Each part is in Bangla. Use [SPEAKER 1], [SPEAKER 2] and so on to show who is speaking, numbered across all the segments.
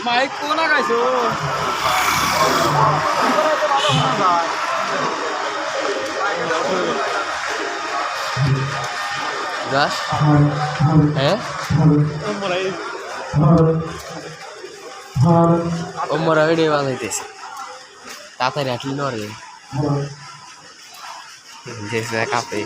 [SPEAKER 1] মাইক কোনা গাইছো
[SPEAKER 2] গাছ হ্যাঁ ও মোরা ভিডিও বানাইতেছে তাড়াতাড়ি হাঁটলি নরে যে কাপে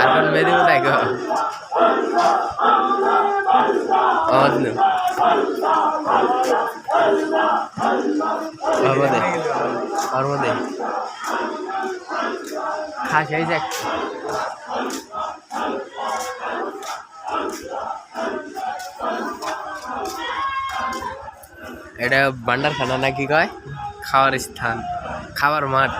[SPEAKER 2] আর মেরে দেখো और वो दे खास है जैक এটা ভান্ডার খানা নাকি কয় খাওয়ার স্থান খাবার মাঠ